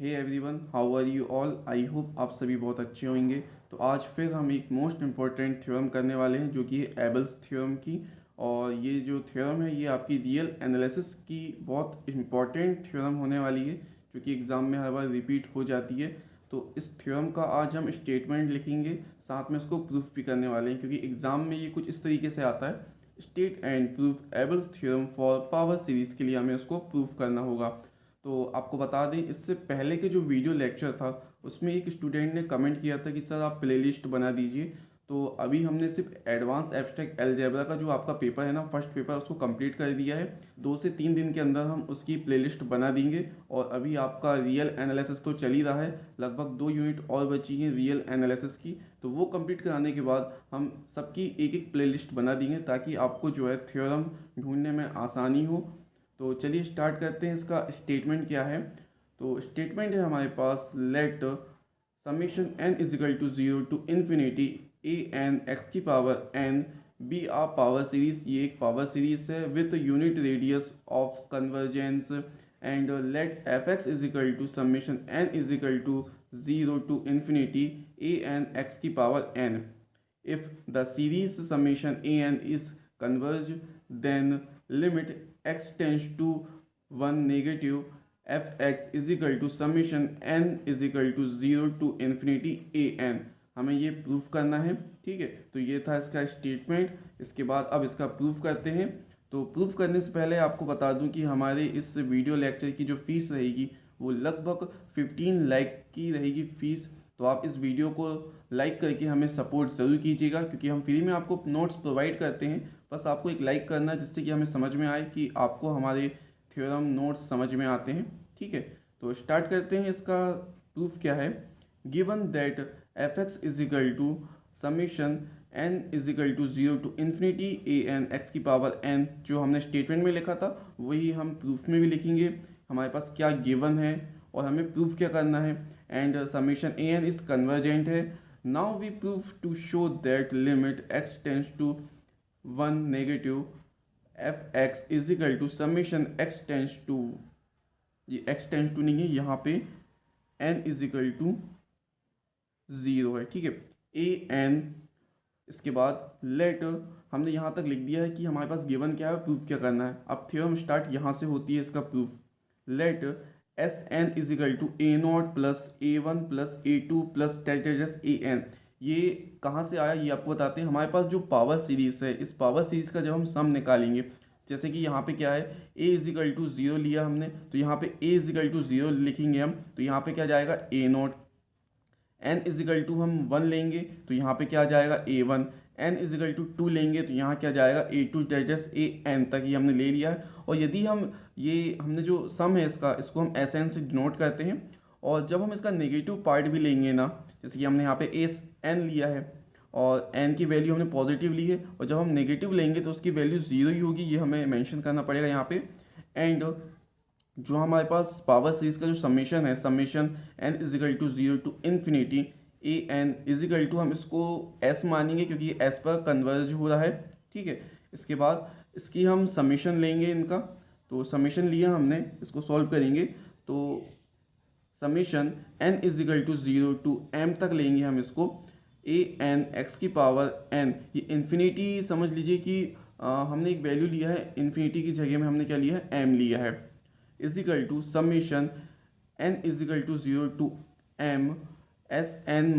Hey everyone, how are you all. I hope आप सभी बहुत अच्छे होंगे। तो आज फिर हम एक मोस्ट इम्पॉर्टेंट थ्योरम करने वाले हैं जो कि है एबल्स थ्योरम की। और ये जो थ्योरम है ये आपकी रियल एनालिसिस की बहुत इम्पॉर्टेंट थ्योरम होने वाली है जो कि एग्ज़ाम में हर बार रिपीट हो जाती है। तो इस थ्योरम का आज हम स्टेटमेंट लिखेंगे, साथ में उसको प्रूफ भी करने वाले हैं क्योंकि एग्ज़ाम में ये कुछ इस तरीके से आता है। State and proof Abel's theorem for power series के लिए हमें उसको प्रूफ करना होगा। तो आपको बता दें, इससे पहले के जो वीडियो लेक्चर था उसमें एक स्टूडेंट ने कमेंट किया था कि सर आप प्लेलिस्ट बना दीजिए। तो अभी हमने सिर्फ एडवांस एब्स्ट्रैक्ट अलजेब्रा का जो आपका पेपर है ना, फर्स्ट पेपर, उसको कंप्लीट कर दिया है। 2 से 3 दिन के अंदर हम उसकी प्लेलिस्ट बना देंगे। और अभी आपका रियल एनालिसिस तो चल ही रहा है, लगभग 2 यूनिट और बची हैं रियल एनालिसिस की। तो वो कंप्लीट कराने के बाद हम सबकी एक एक प्लेलिस्ट बना देंगे ताकि आपको जो है थ्योरम ढूंढने में आसानी हो। तो चलिए स्टार्ट करते हैं। इसका स्टेटमेंट क्या है? तो स्टेटमेंट है हमारे पास, let summation n is equal to 0 to ∞ a n x की power n be a power series. ये एक पावर सीरीज है with unit radius of convergence. And let f x is equal to summation n is equal to 0 to ∞ a n x की power n। If the series summation an is converged, then limit x tends to 1 negative fx is equal to summation n is equal to 0 to an। हमें ये proof करना है, ठीक है। तो ये था इसका स्टेटमेंट। इसके बाद अब इसका प्रूफ करते हैं। तो प्रूफ करने से पहले आपको बता दूं कि हमारे इस वीडियो लेक्चर की जो फ़ीस रहेगी वो लगभग 15 लाख की रहेगी फ़ीस। तो आप इस वीडियो को लाइक करके हमें सपोर्ट ज़रूर कीजिएगा क्योंकि हम फ्री में आपको नोट्स प्रोवाइड करते हैं। बस आपको एक लाइक करना है जिससे कि हमें समझ में आए कि आपको हमारे थ्योरम नोट्स समझ में आते हैं, ठीक है। तो स्टार्ट करते हैं। इसका प्रूफ क्या है? Given that f x is equal to summation n is equal to 0 to ∞ a n x की पावर n, जो हमने स्टेटमेंट में लिखा था वही हम प्रूफ में भी लिखेंगे। हमारे पास क्या गिवन है और हमें प्रूफ क्या करना है। And summation a n is convergent है। Now we prove to show that limit x tends to 1 negative F x is equal to summation x tends to, ये x टेंस टू नहीं है, यहाँ पे n इज इक्वल टू 0 है, ठीक है। A N, इसके बाद लेट, हमने यहाँ तक लिख दिया है कि हमारे पास गिवन क्या है, प्रूफ क्या करना है। अब थ्योरम स्टार्ट यहाँ से होती है इसका proof. Let s n is equal to a naught plus a one plus a two plus टेटेजस ए एन। ये कहाँ से आया ये आपको बताते हैं। हमारे पास जो पावर सीरीज़ है, इस पावर सीरीज़ का जब हम सम निकालेंगे, जैसे कि यहाँ पे क्या है, a इज इक्वल टू 0 लिया हमने, तो यहाँ पे a इज इक्वल टू 0 लिखेंगे हम, तो यहाँ पे क्या जाएगा a naught. n is equal to हम 1 लेंगे तो यहाँ पे क्या जाएगा a1। n is equal to 2 लेंगे तो यहाँ क्या जाएगा a2 डेटस an तक ये हमने ले लिया है। और यदि हम ये हमने जो सम है इसका, इसको हम Sn से डिनोट करते हैं। और जब हम इसका नेगेटिव पार्ट भी लेंगे ना, जैसे कि हमने यहाँ पे Sn लिया है और n की वैल्यू हमने पॉजिटिव ली है, और जब हम नेगेटिव लेंगे तो उसकी वैल्यू 0 ही होगी, ये हमें मेंशन करना पड़ेगा यहाँ पे। एंड जो हमारे पास पावर सीरीज का जो समीशन है, summation n is equal to 0 to ∞ a n is equal to, हम इसको s मानेंगे क्योंकि ये s पर कन्वर्ज हो रहा है, ठीक है। इसके बाद इसकी हम समीशन लेंगे इनका। तो समीशन लिया हमने, इसको सॉल्व करेंगे तो summation n is equal to 0 to m तक लेंगे हम इसको। a n x की पावर n, ये इन्फिनिटी समझ लीजिए कि हमने एक वैल्यू लिया है, इन्फिनिटी की जगह में हमने क्या लिया है, m लिया है। Is equal to summation n is equal to 0 to m s N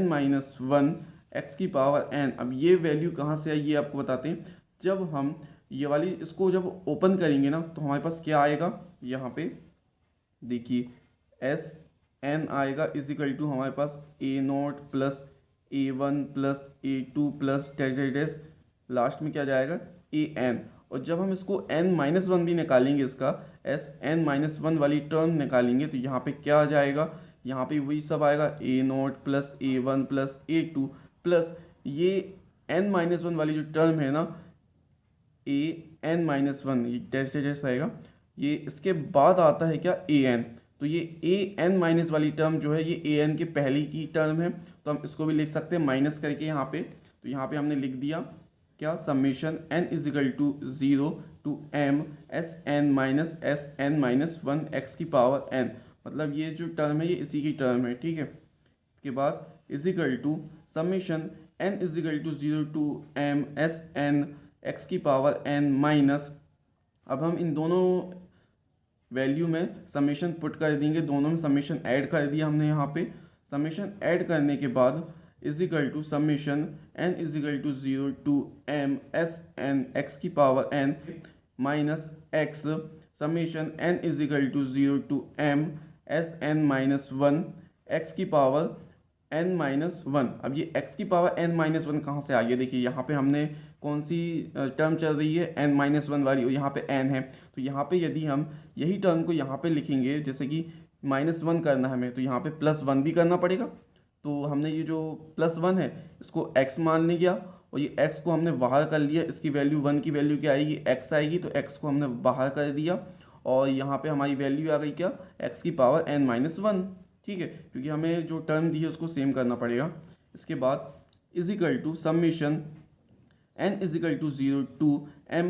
minus 1 x की पावर n। अब ये वैल्यू कहाँ से आई ये आपको बताते हैं। जब हम ये वाली इसको जब ओपन करेंगे ना तो हमारे पास क्या आएगा, यहाँ पे देखिए एस एन आएगा इज इक्वल टू हमारे पास a naught plus a one plus a two plus डेस, लास्ट में क्या जाएगा ए एन। और जब हम इसको n-1 भी निकालेंगे, इसका एस n-1 वाली टर्म निकालेंगे तो यहाँ पे क्या आ जाएगा, यहाँ पे वही सब आएगा a naught plus a one plus a two plus ये n-1 वाली जो टर्म है ना, ए n-1, ये डेस आएगा। ये इसके बाद आता है क्या, ए एन। तो ये ए एन माइनस वाली टर्म जो है ये ए एन के पहली की टर्म है, तो हम इसको भी लिख सकते हैं माइनस करके यहाँ पे। तो यहाँ पे हमने लिख दिया क्या, summation n is equal to 0 to m s N minus 1 x की पावर n। मतलब ये जो टर्म है ये इसी की टर्म है, ठीक है। इसके बाद is equal to summation n is equal to 0 to m s n x की पावर n माइनस, अब हम इन दोनों वैल्यू में समेशन पुट कर देंगे, दोनों में समेशन ऐड कर दिया हमने यहाँ पे। समेशन ऐड करने के बाद is equal to summation n is equal to 0 to m s n x की power n minus x summation n is equal to 0 to m s n minus 1 x की पावर n माइनस 1। अब ये x की power n minus 1 कहाँ से आ गया? देखिए यहाँ पे हमने कौन सी टर्म चल रही है, n माइनस 1 वाली, और यहाँ पे n है। तो यहाँ पे यदि हम यही टर्म को यहाँ पे लिखेंगे, जैसे कि -1 करना है हमें, तो यहाँ पे +1 भी करना पड़ेगा। तो हमने ये जो +1 है इसको x मान लिया, और ये x को हमने बाहर कर लिया। इसकी वैल्यू 1 की वैल्यू क्या आएगी? x आएगी, तो x को हमने बाहर कर दिया, और यहाँ पे हमारी वैल्यू आ गई क्या? x की पावर n माइनस 1, ठीक है, क्योंकि हमें जो टर्म दी है उसको सेम करना पड़ेगा। इसके बाद is equal to summation n is equal to 0 to m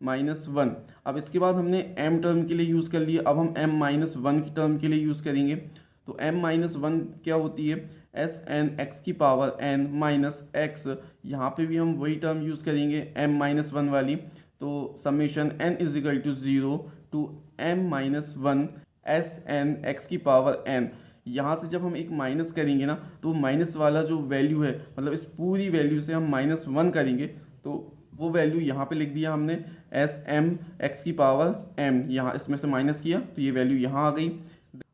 minus 1। अब इसके बाद हमने m टर्म के लिए यूज़ कर लिया, अब हम m माइनस 1 की टर्म के लिए यूज़ करेंगे। तो m माइनस 1 क्या होती है? एस एन एक्स की पावर n माइनस एक्स। यहाँ पर भी हम वही टर्म यूज़ करेंगे m माइनस 1 वाली। तो summation n is equal to 0 to m minus 1 S N X की पावर n। यहाँ से जब हम एक माइनस करेंगे ना, तो माइनस वाला जो वैल्यू है, मतलब इस पूरी वैल्यू से हम -1 करेंगे, तो वो वैल्यू यहाँ पे लिख दिया हमने एस एम एक्स की पावर m। यहाँ इसमें से माइनस किया तो ये वैल्यू यहाँ आ गई।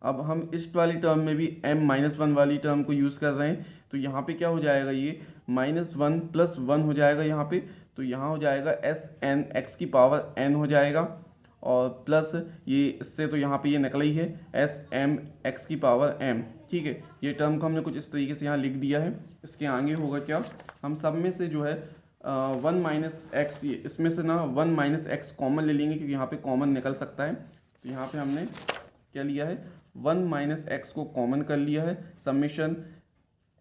अब हम इस वाली टर्म में भी m-1 वाली टर्म को यूज़ कर रहे हैं, तो यहाँ पे क्या हो जाएगा? ये -1 + 1 हो जाएगा यहाँ पे। तो यहाँ हो जाएगा एस एन एक्स की पावर n हो जाएगा, और प्लस ये इससे तो यहाँ पे ये निकला ही है एस एम एक्स की पावर m, ठीक है। ये टर्म को हमने कुछ इस तरीके से यहाँ लिख दिया है। इसके आगे होगा क्या? हम सब में से जो है 1 माइनस एक्स, इसमें से ना 1 माइनस एक्स कॉमन ले लेंगे, क्योंकि यहाँ पे कॉमन निकल सकता है। तो यहाँ पे हमने क्या लिया है? 1 माइनस एक्स को कॉमन कर लिया है। Summation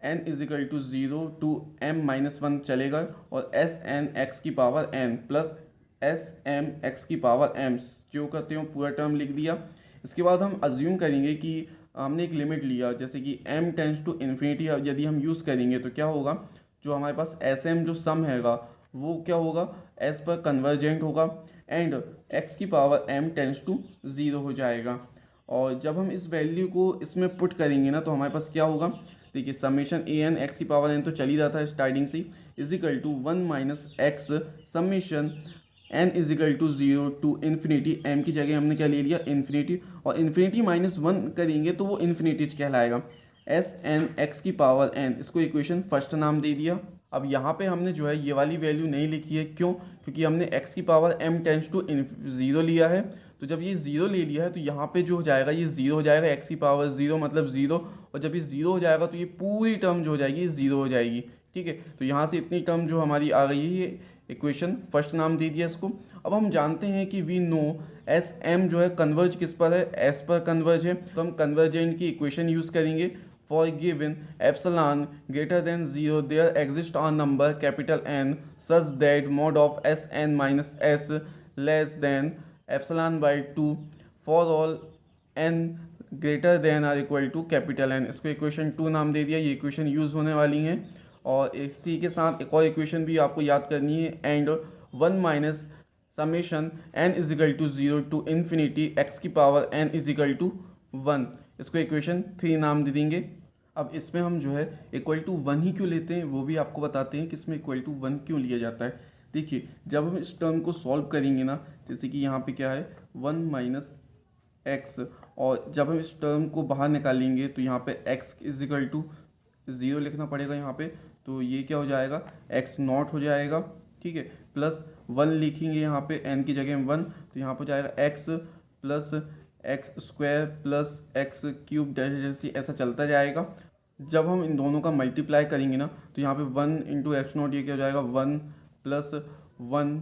n is equal to 0 to m minus 1 चलेगा, और एस एन एक्स की power n plus S M X की पावर m, जो करते हो पूरा टर्म लिख दिया। इसके बाद हम अज्यूम करेंगे कि हमने एक लिमिट लिया, जैसे कि m टेंस टू इन्फिनिटी यदि हम यूज़ करेंगे तो क्या होगा? जो हमारे पास एस एम जो सम हैगा वो क्या होगा? s पर कन्वर्जेंट होगा, एंड x की पावर m टेंस टू 0 हो जाएगा। और जब हम इस वैल्यू को इसमें पुट करेंगे ना, तो हमारे पास क्या होगा? देखिए समेशन ए एन एक्स की पावर n तो चल ही जाता है स्टार्टिंग से, is equal to 1 minus x summation n is equal to 0 to infinity, m की जगह हमने क्या ले लिया? इन्फिनिटी, और इन्फिनिटी -1 करेंगे तो वो इन्फिनिटी कहलाएगा। एस एन एक्स की पावर n, इसको इक्वेशन फर्स्ट नाम दे दिया। अब यहाँ पे हमने जो है ये वाली वैल्यू नहीं लिखी है, क्यों? क्योंकि हमने x की पावर m टेंस टू 0 लिया है। तो जब ये 0 ले लिया है तो यहाँ पे जो हो जाएगा ये 0 हो जाएगा, x की पावर 0 मतलब 0, और जब ये 0 हो जाएगा तो ये पूरी टर्म जो हो जाएगी ये 0 हो जाएगी, ठीक है। तो यहाँ से इतनी टर्म जो हमारी आ गई है, ये इक्वेशन फर्स्ट नाम दे दिया इसको। अब हम जानते हैं कि वी नो एस एम जो है कन्वर्ज किस पर है? एस पर कन्वर्ज है, तो हम कन्वर्जेंट की इक्वेशन यूज़ करेंगे। For given epsilon greater than 0 there exist a number capital N such that mod of S N minus S less than epsilon by 2 for all n greater than or equal to capital N। इसको equation 2 नाम दे दिया। ये equation use होने वाली हैं, और इसी के साथ एक और इक्वेशन भी आपको याद करनी है, and 1 minus summation n is equal to 0 to infinity x की पावर n इजिकल टू 1, इसको इक्वेशन 3 नाम दे देंगे। अब इसमें हम जो है इक्वल टू 1 ही क्यों लेते हैं वो भी आपको बताते हैं कि इसमें इक्वल टू 1 क्यों लिया जाता है। देखिए जब हम इस टर्म को सॉल्व करेंगे ना, जैसे कि यहाँ पे क्या है 1 माइनस एक्स, और जब हम इस टर्म को बाहर निकालेंगे तो यहाँ पे x इजिकल टू 0 लिखना पड़ेगा यहाँ पे, तो ये क्या हो जाएगा? x नॉट हो जाएगा, ठीक है, प्लस 1 लिखेंगे यहाँ पे n की जगह 1, तो यहाँ पर जाएगा x plus x square plus x cube जैसे ऐसा चलता जाएगा। जब हम इन दोनों का मल्टीप्लाई करेंगे ना, तो यहाँ पे 1 इंटू एक्स नॉट, ये क्या हो जाएगा? 1 प्लस 1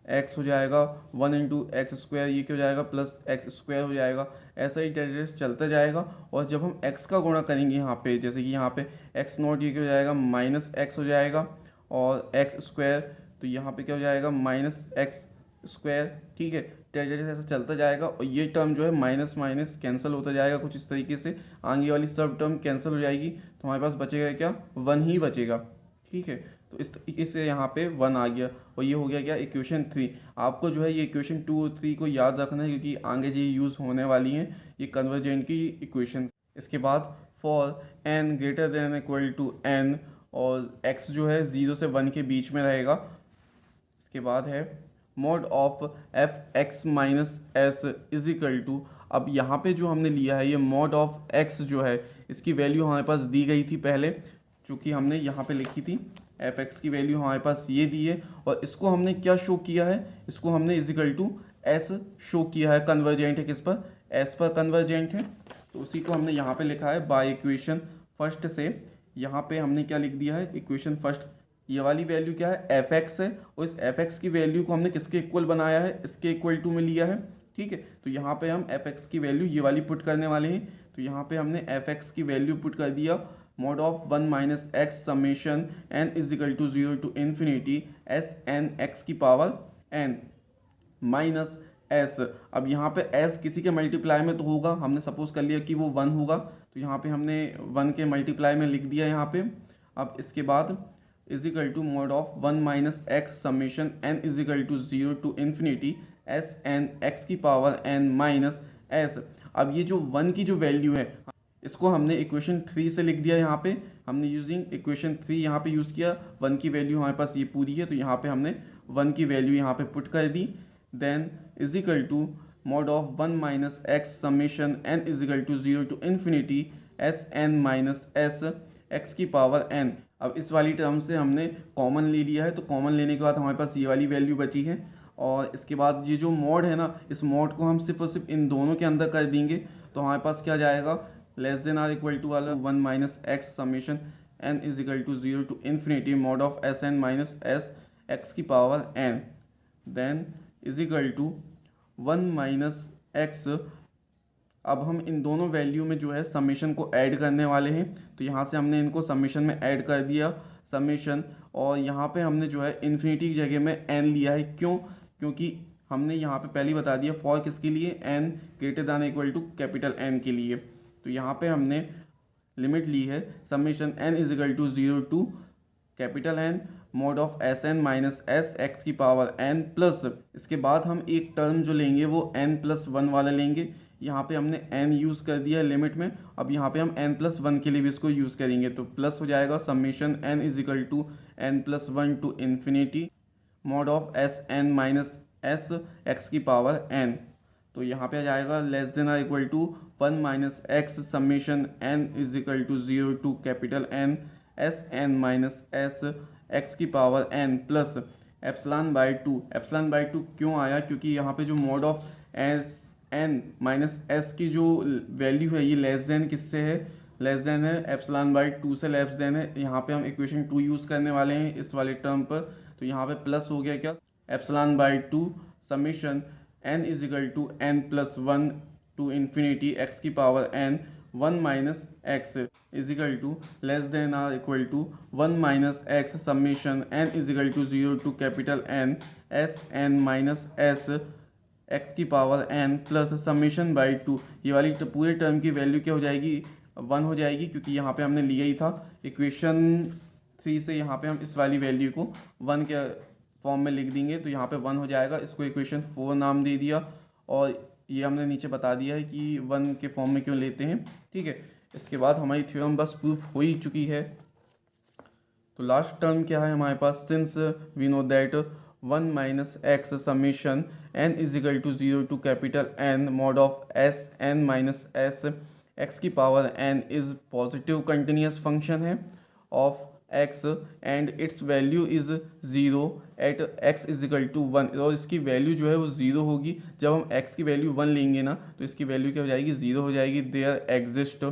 एक्स हो जाएगा, 1 इंटू एक्स स्क्वायर, ये क्या हो जाएगा? प्लस एक्स स्क्वायर हो जाएगा। ऐसा ही जैसे चलता जाएगा। और जब हम x का गुणा करेंगे यहाँ पे, जैसे कि यहाँ पे एक्स नॉट, ये क्या हो जाएगा? माइनस एक्स हो जाएगा, और एक्स स्क्वायर, तो यहाँ पे क्या हो जाएगा? माइनस एक्स स्क्वायर, ठीक है। जैसे जैसे ऐसा चलता जाएगा और ये टर्म जो है माइनस माइनस कैंसिल होता जाएगा कुछ इस तरीके से, आगे वाली सब टर्म कैंसिल हो जाएगी, तो हमारे पास बचेगा क्या, 1 ही बचेगा। ठीक है, तो इस तरीके से यहाँ पे 1 आ गया और ये हो गया क्या, इक्वेशन 3। आपको जो है ये इक्वेशन 2 और 3 को याद रखना है क्योंकि आगे ये यूज़ होने वाली हैं ये कन्वर्जेंट की इक्वेशन। इसके बाद for n greater than equal to n और x जो है 0 से 1 के बीच में रहेगा। इसके बाद है mod of F X minus S is equal to, अब यहाँ पे जो हमने लिया है ये मॉड ऑफ x जो है इसकी वैल्यू हमारे पास दी गई थी पहले, चूँकि हमने यहाँ पे लिखी थी एफ एक्स की वैल्यू हमारे पास ये दी है और इसको हमने क्या शो किया है, इसको हमने is equal to S show किया है, कन्वर्जेंट है किस पर, एस पर कन्वर्जेंट है, तो उसी को हमने यहाँ पे लिखा है बाय इक्वेशन फर्स्ट से। यहाँ पे हमने क्या लिख दिया है, इक्वेशन फर्स्ट ये वाली वैल्यू क्या है, एफ एक्स है और इस एफ एक्स की वैल्यू को हमने किसके इक्वल बनाया है, इसके इक्वल टू में लिया है। ठीक है, तो यहाँ पे हम एफ एक्स की वैल्यू ये वाली पुट करने वाले हैं, तो यहाँ पे हमने एफ एक्स की वैल्यू पुट कर दिया mod of 1 minus x summation N is equal to 0 to infinity S N X की पावर एन माइनस एस। अब यहाँ पे एस किसी के मल्टीप्लाई में तो होगा, हमने सपोज कर लिया कि वो 1 होगा, तो यहाँ पे हमने 1 के मल्टीप्लाई में लिख दिया यहाँ पे। अब इसके बाद is equal to mod of 1 minus x summation N is equal to 0 to infinity S N X की पावर एन माइनस एस। अब ये जो 1 की जो वैल्यू है इसको हमने इक्वेशन 3 से लिख दिया, यहाँ पे हमने यूजिंग इक्वेशन 3 यहाँ पे यूज़ किया, 1 की वैल्यू हमारे पास ये पूरी है तो यहाँ पे हमने 1 की वैल्यू यहाँ पे पुट कर दी। Then is equal to mod of 1 minus x summation N is equal to 0 to infinity S N minus S x की पावर एन। अब इस वाली टर्म से हमने कॉमन ले लिया है, तो कॉमन लेने के बाद हमारे पास ये वाली वैल्यू बची है और इसके बाद ये जो मॉड है ना, इस मॉड को हम सिर्फ और सिर्फ इन दोनों के अंदर कर देंगे, तो हमारे पास क्या जाएगा, less than or equal to वाला 1 minus x summation N is equal to 0 to infinity mod of S N minus S x की power n, then is equal to 1 minus x. अब हम इन दोनों वैल्यू में जो है समेशन को add करने वाले हैं, तो यहाँ से हमने इनको समेशन में ऐड कर दिया समेशन, और यहाँ पे हमने जो है इन्फिनिटी की जगह में एन लिया है, क्यों, क्योंकि हमने यहाँ पे पहले ही बता दिया फॉर किसके लिए, N greater than equal to capital N के लिए, तो यहाँ पे हमने लिमिट ली है summation N is equal to 0 to capital N mod of S N minus S x की पावर एन प्लस, इसके बाद हम एक टर्म जो लेंगे वो एन प्लस 1 वाला लेंगे, यहाँ पे हमने n यूज़ कर दिया है लिमिट में, अब यहाँ पे हम n प्लस 1 के लिए भी इसको यूज़ करेंगे, तो प्लस हो जाएगा summation n is equal to n plus 1 to infinity mod of S N minus S x की पावर n, तो यहाँ पे आ जाएगा less than or equal to 1 minus x summation n is equal to 0 to capital N s N minus S x की power n plus epsilon by 2। Epsilon by 2 क्यों आया, क्योंकि यहाँ पे जो mod of S N minus S की जो value है ये लेस देन किससे है, लेस देन है एप्सलॉन बाई 2 से लेस देन है, यहाँ पे हम इक्वेशन 2 यूज़ करने वाले हैं इस वाले टर्म पर, तो यहाँ पे प्लस हो गया क्या, epsilon by 2 summation n is equal to n plus 1 to infinity x की power n 1 minus x is equal to less than or equal to 1 minus x summation n is equal to 0 to capital N s N minus S x की power n plus summation by 2, ये वाली तो पूरे term की value क्या हो जाएगी, 1 हो जाएगी, क्योंकि यहाँ पे हमने लिया ही था इक्वेशन 3 से, यहाँ पे हम इस वाली वैल्यू को 1 के फॉर्म में लिख देंगे, तो यहाँ पे 1 हो जाएगा, इसको इक्वेशन 4 नाम दे दिया और ये हमने नीचे बता दिया है कि 1 के फॉर्म में क्यों लेते हैं। ठीक है, इसके बाद हमारी थ्योरम बस प्रूफ हो ही चुकी है, तो लास्ट टर्म क्या है हमारे पास, since we know that 1 minus x summation n is equal to 0 to capital N mod of S N minus S x की power n is positive continuous function है of x and its value is 0 at x is equal to 1, और इसकी value जो है वो 0 होगी, जब हम x की वैल्यू 1 लेंगे ना तो इसकी वैल्यू क्या हो जाएगी, 0 हो जाएगी। There exist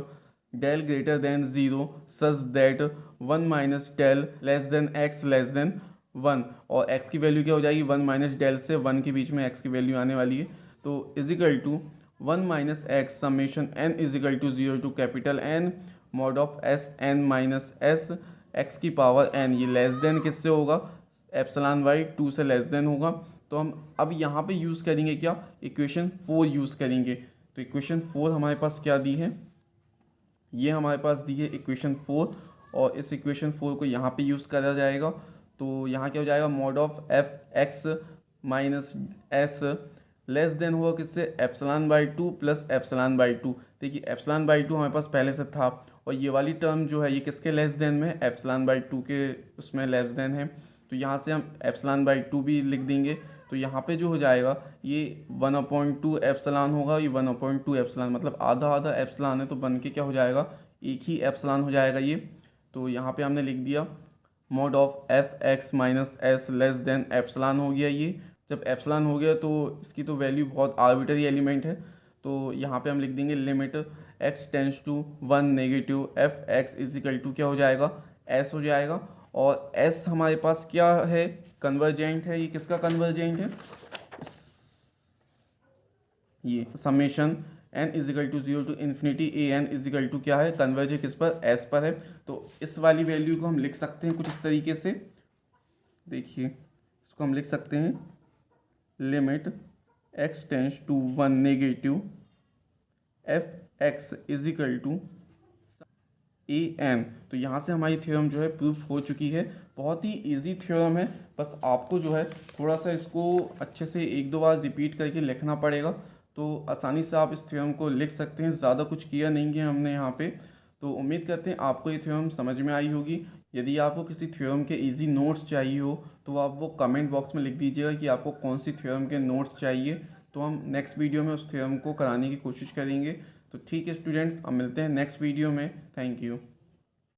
del greater than 0 such that 1 minus del less than x less than 1, और x की वैल्यू क्या हो जाएगी, 1 माइनस डेल से 1 के बीच में x की वैल्यू आने वाली है, तो is equal to 1 minus x summation n is equal to 0 to capital N mod of S N minus S x की पावर n, ये लेस देन किससे होगा, एप्सलॉन बाई 2 से लेस देन होगा, तो हम अब यहाँ पे यूज़ करेंगे क्या, इक्वेशन 4 यूज़ करेंगे। तो इक्वेशन 4 हमारे पास क्या दी है, ये हमारे पास दी है इक्वेशन 4, और इस इक्वेशन 4 को यहाँ पे यूज़ करा जाएगा। तो यहाँ क्या हो जाएगा, mod of F X minus S less then होगा किससे, epsilon by 2 plus epsilon by 2। देखिए एप्सिलॉन बाई 2 हमारे पास पहले से था, और ये वाली टर्म जो है ये किसके लेस देन में है, एप्सिलॉन बाई 2 के उसमें लेस देन है। तो यहाँ से हम एप्सिलॉन बाई 2 भी लिख देंगे। तो यहाँ पे जो हो जाएगा ये 1/2 एप्सिलॉन होगा, ये 1/2 एप्सिलॉन, मतलब आधा आधा एप्सिलॉन है, तो बन के क्या हो जाएगा, एक ही एप्सिलॉन हो जाएगा ये। तो यहाँ पे हमने लिख दिया mod of F X minus S less than epsilon हो गया ये। जब एप्सिलॉन हो गया तो इसकी तो वैल्यू बहुत आर्बिटरी एलिमेंट है, तो यहाँ पे हम लिख देंगे limit X tends to 1 negative F X is equal to क्या हो जाएगा, एस हो जाएगा। और एस हमारे पास क्या है, कन्वर्जेंट है। ये किसका कन्वर्जेंट है, ये summation N is equal to 0 to infinity A N is equal to क्या है, कन्वर्ज है किस पर, एस पर है। तो इस वाली वैल्यू को हम लिख सकते हैं कुछ इस तरीके से, देखिए इसको हम लिख सकते हैं limit X tends to 1 negative F X is equal to A N. तो यहाँ से हमारी थ्योरम जो है प्रूफ हो चुकी है। बहुत ही इजी थ्योरम है, बस आपको जो है थोड़ा सा इसको अच्छे से एक दो बार रिपीट करके लिखना पड़ेगा, तो आसानी से आप इस थ्योरम को लिख सकते हैं। ज़्यादा कुछ किया नहीं है हमने यहाँ पे। तो उम्मीद करते हैं आपको ये थ्योरम समझ में आई होगी। यदि आपको किसी थ्योरम के इजी नोट्स चाहिए हो तो आप वो कमेंट बॉक्स में लिख दीजिएगा कि आपको कौन सी थ्योरम के नोट्स चाहिए, तो हम नेक्स्ट वीडियो में उस थ्योरम को कराने की कोशिश करेंगे। तो ठीक है स्टूडेंट्स, अब मिलते हैं नेक्स्ट वीडियो में। Thank you.